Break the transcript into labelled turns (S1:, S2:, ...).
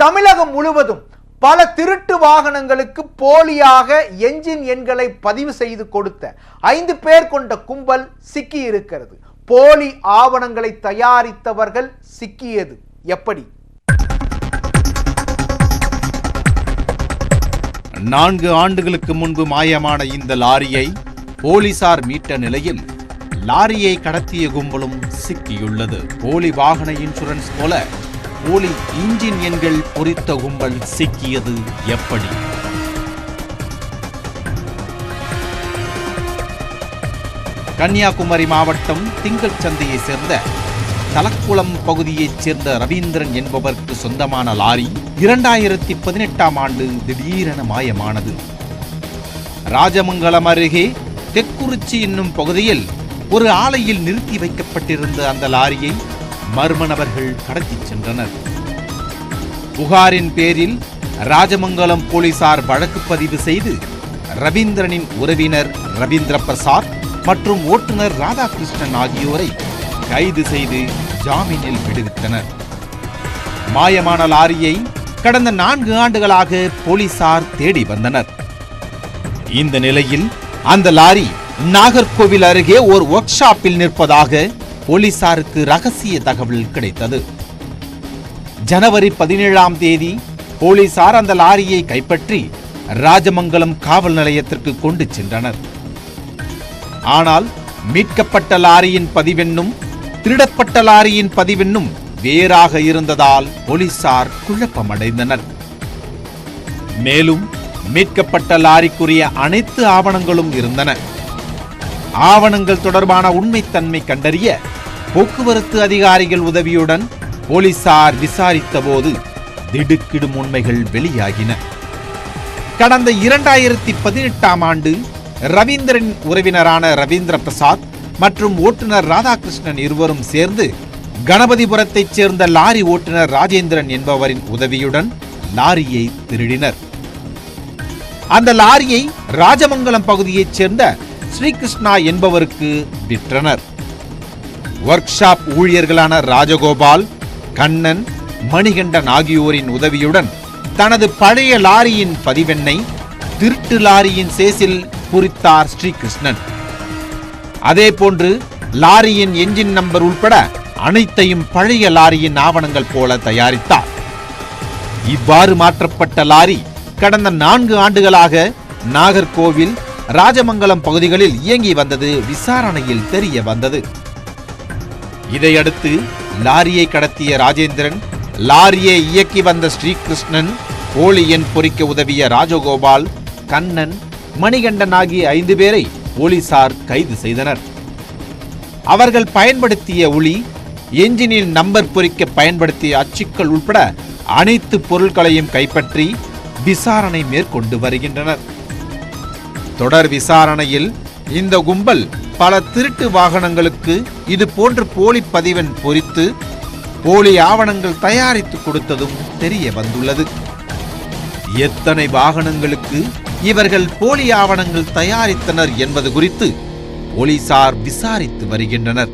S1: தமிழகம் முழுவதும் பல திருட்டு வாகனங்களுக்கு போலியாக என்ஜின் எண்களை பதிவு செய்து கொடுத்த 5 பேர் கொண்ட கும்பல் சிக்கி இருக்கிறது. போலி ஆவணங்களை தயாரித்தவர்கள் சிக்கியது எப்படி?
S2: 4 ஆண்டுகளுக்கு முன்பு மாயமான இந்த லாரியை போலீசார் மீட்ட நிலையில் லாரியை கடத்திய கும்பலும் சிக்கியுள்ளது. போலி வாகன இன்சூரன்ஸ் போல போலி இன்ஜின் எண்கள் பொறித்த கும்பல் சிக்கியது எப்படி? கன்னியாகுமரி மாவட்டம் திங்கள் சந்தையை சேர்ந்த தலக்குளம் பகுதியைச் சேர்ந்த ரவீந்திரன் என்பவருக்கு சொந்தமான லாரி 2018ஆம் ஆண்டு திடீரென மாயமானது. ராஜமங்கலம் அருகே தெக்குறிச்சி என்னும் பகுதியில் ஒரு ஆலையில் நிறுத்தி வைக்கப்பட்டிருந்த அந்த லாரியை மர்ம நபர்கள் கடத்திச் சென்றனர். புகாரின் பேரில் ராஜமங்கலம் போலீசார் வழக்கு பதிவு செய்து ரவீந்திரனின் உறவினர் ரவீந்திர பிரசாத் மற்றும் ஓட்டுநர் ராதாகிருஷ்ணன் ஆகியோரை கைது செய்து ஜாமீனில் விடுவித்தனர். மாயமான லாரியை கடந்த 4 ஆண்டுகளாக போலீசார் தேடி வந்தனர். இந்த நிலையில் அந்த லாரி நாகர்கோவில் அருகே ஒரு ஒர்க் ஷாப்பில் நிற்பதாக போலீசாருக்கு ரகசிய தகவல் கிடைத்தது. ஜனவரி 17ஆம் தேதி போலீசார் அந்த லாரியை கைப்பற்றி ராஜமங்கலம் காவல் நிலையத்திற்கு கொண்டு சென்றனர். ஆனால் மீட்கப்பட்ட லாரியின் பதிவெண்ணும் திருடப்பட்ட லாரியின் பதிவெண்ணும் வேறாக இருந்ததால் போலீசார் குழப்பமடைந்தனர். மேலும் மீட்கப்பட்ட லாரிக்குரிய அனைத்து ஆவணங்களும் இருந்தன. ஆவணங்கள் தொடர்பான உண்மைத்தன்மை கண்டறிய போக்குவரத்து அதிகாரிகள் உதவியுடன் போலீசார் விசாரித்த போது திடுக்கிடும் உண்மைகள் வெளியாகின. கடந்த 2018ஆம் ஆண்டு ரவீந்திரன் உறவினரான ரவீந்திர பிரசாத் மற்றும் ஓட்டுநர் ராதாகிருஷ்ணன் இருவரும் சேர்ந்து கணபதிபுரத்தைச் சேர்ந்த லாரி ஓட்டுநர் ராஜேந்திரன் என்பவரின் உதவியுடன் லாரியை திருடினர். அந்த லாரியை ராஜமங்கலம் பகுதியைச் சேர்ந்த ஸ்ரீகிருஷ்ணா என்பவருக்கு விற்றனர். ஒர்க் ஷாப் ஊழியர்களான ராஜகோபால், கண்ணன், மணிகண்டன் ஆகியோரின் உதவியுடன் தனது பழைய லாரியின் பதிவெண்ணை திருட்டு லாரியின் சேசில் குறித்தார் ஸ்ரீகிருஷ்ணன். அதேபோன்று லாரியின் என்ஜின் நம்பர் உட்பட அனைத்தையும் பழைய லாரியின் ஆவணங்கள் போல தயாரித்தார். இவ்வாறு மாற்றப்பட்ட லாரி கடந்த 4 ஆண்டுகளாக நாகர்கோவில், ராஜமங்கலம் பகுதிகளில் இயங்கி வந்தது விசாரணையில் தெரிய வந்தது. இதையடுத்து லாரியை கடத்திய ராஜேந்திரன், லாரியை இயக்கி வந்த ஸ்ரீகிருஷ்ணன், போலி எண் பொறிக்க உதவிய ராஜகோபால், கண்ணன், மணிகண்டன் ஆகிய 5 பேரை போலீசார் கைது செய்தனர். அவர்கள் பயன்படுத்திய ஒளி, என்ஜினின் நம்பர் பொறிக்க பயன்படுத்திய அச்சுக்கள் உட்பட அனைத்து பொருட்களையும் கைப்பற்றி விசாரணை மேற்கொண்டு வருகின்றனர். தொடர் விசாரணையில் இந்த கும்பல் பல திருட்டு வாகனங்களுக்கு இது போன்ற போலி பதிவெண் பொறித்து போலி ஆவணங்கள் தயாரித்து கொடுத்ததும் தெரிய வந்துள்ளது. எத்தனை வாகனங்களுக்கு இவர்கள் போலி ஆவணங்கள் தயாரித்தனர் என்பது குறித்து போலீசார் விசாரித்து வருகின்றனர்.